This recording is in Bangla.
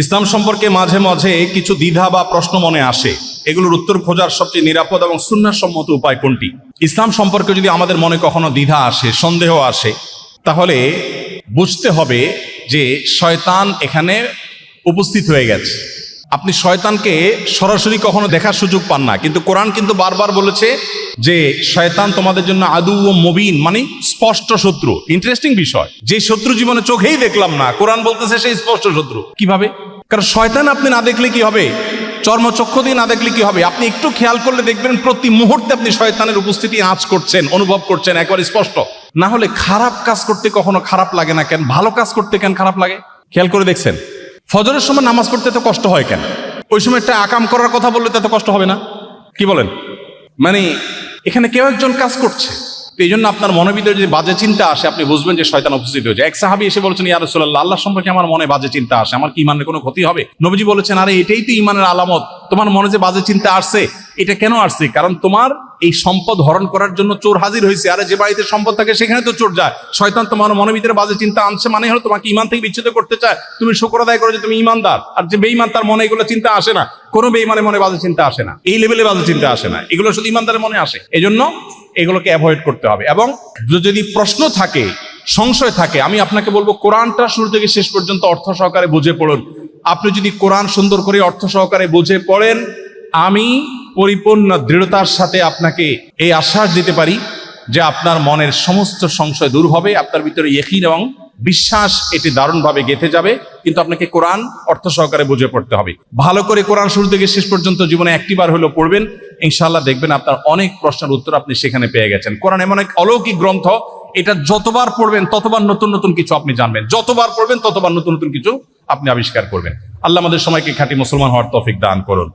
ইসলাম সম্পর্কে মাঝে মাঝে কিছু দ্বিধা বা প্রশ্ন মনে আসে, এগুলোর উত্তর খোঁজার সবচেয়ে নিরাপদ এবং সুন্নাহসম্মত উপায় কোনটি? ইসলাম সম্পর্কে যদি আমাদের মনে কখনো দ্বিধা আসে, সন্দেহ আসে, তাহলে বুঝতে হবে যে শয়তান এখানে উপস্থিত হয়ে গেছে। আপনি শয়তানকে সরাসরি কখনো দেখার সুযোগ পান না, কিন্তু কোরআন কিন্তু বারবার বলেছে যে শয়তান তোমাদের জন্য আদু ও মুবিন, মানে স্পষ্ট শত্রু। ইন্টারেস্টিং বিষয়, যে শত্রু জীবনে চোখেই দেখলাম না, কোরআন বলতেছে সেই স্পষ্ট শত্রু। কিভাবে? কারণ শয়তান আপনি না দেখলে কি হবে? চর্মচক্ষু দিয়ে না দেখলে কি হবে? আপনি একটু খেয়াল করলে দেখবেন প্রতি মুহূর্তে আপনি শয়তানের উপস্থিতি আঁচ করছেন, অনুভব করছেন, একবার স্পষ্ট। না হলে খারাপ কাজ করতে কখনো খারাপ লাগে না কেন? ভালো কাজ করতে কেন খারাপ লাগে? খেয়াল করে দেখছেন ফজরের সময় নামাজ পড়তে এত কষ্ট হয় কেন? ওই সময় একটা আকাম করার কথা বললে তো এত কষ্ট হবে না? কি বলেন? মানে এখানে কেউ একজন কাজ করছে, এই জন্য আপনার মনের ভিতরে যদি বাজে চিন্তা আসে, আপনি বুঝবেন যে শয়তান উপস্থিত হয়ে যায়। এক সাহাবী এসে বলছেন, ইয়া রাসূলুল্লাহ, আল্লাহ সম্পর্কে আমার মনে বাজে চিন্তা আসে, আমার কি ইমানের কোনো ক্ষতি হবে? নবীজি বলেছেন, আরে এটাই তো ইমানের আলামত। তোমার মনে যে বাজে চিন্তা আসছে, এটা কেন আসছে? কারণ তোমার এই সম্পদ হরণ করার জন্য চোর হাজির হয়েছে। আরে যে বাড়িতে সম্পদ থাকে সেখানে তো চোর যায়। শয়তান তোমার মনের ভিতরে বাজে চিন্তা আনছে, মানে হলো তোমাকে ইমান থেকে বিচ্ছিন্ন করতে চায়। তুমি শুকর আদায় করো যে তুমি ইমানদার। আর যে বেঈমান, তার মনে এগুলো চিন্তা আসে না। কোনো বেঈমানের মনে বাজে চিন্তা আসে না, এই লেভেলে বাজে চিন্তা আসে না, এগুলো শুধু ইমানদারের মনে আসে। এজন্য এগুলোকে অ্যাভয়েড করতে হবে। এবং যদি প্রশ্ন থাকে, সংশয় থাকে, আমি আপনাকে বলবো কোরআনটা শুরু থেকে শেষ পর্যন্ত অর্থ সহকারে বুঝে পড়ুন। আপনি যদি কোরআন সুন্দর করে অর্থ সহকারে বুঝে পড়েন, আমি পরিপূর্ণ দৃঢ়তার সাথে আপনাকে এই আশ্বাস দিতে পারি যে আপনার মনের সমস্ত সংশয় দূর হবে, আপনার ভিতরে ইয়াকিন এবং বিশ্বাস এটি দারুণভাবে গেঁথে যাবে। কিন্তু আপনাকে কোরআন অর্থ সহকারে বুঝে পড়তে হবে। ভালো করে কোরআন শুরু থেকে শেষ পর্যন্ত জীবনে একটিবার হলেও পড়বেন, ইনশাআল্লাহ দেখবেন আপনার অনেক প্রশ্নের উত্তর আপনি সেখানে পেয়ে গেছেন। কোরআন এমন এক অলৌকিক গ্রন্থ, এটা যতবার পড়বেন ততবার নতুন নতুন কিছু আপনি জানবেন, যতবার পড়বেন ততবার নতুন নতুন কিছু আপনি আবিষ্কার করবেন। আল্লাহ আমাদের সবাইকে খাঁটি মুসলমান হওয়ার তৌফিক দান করুন।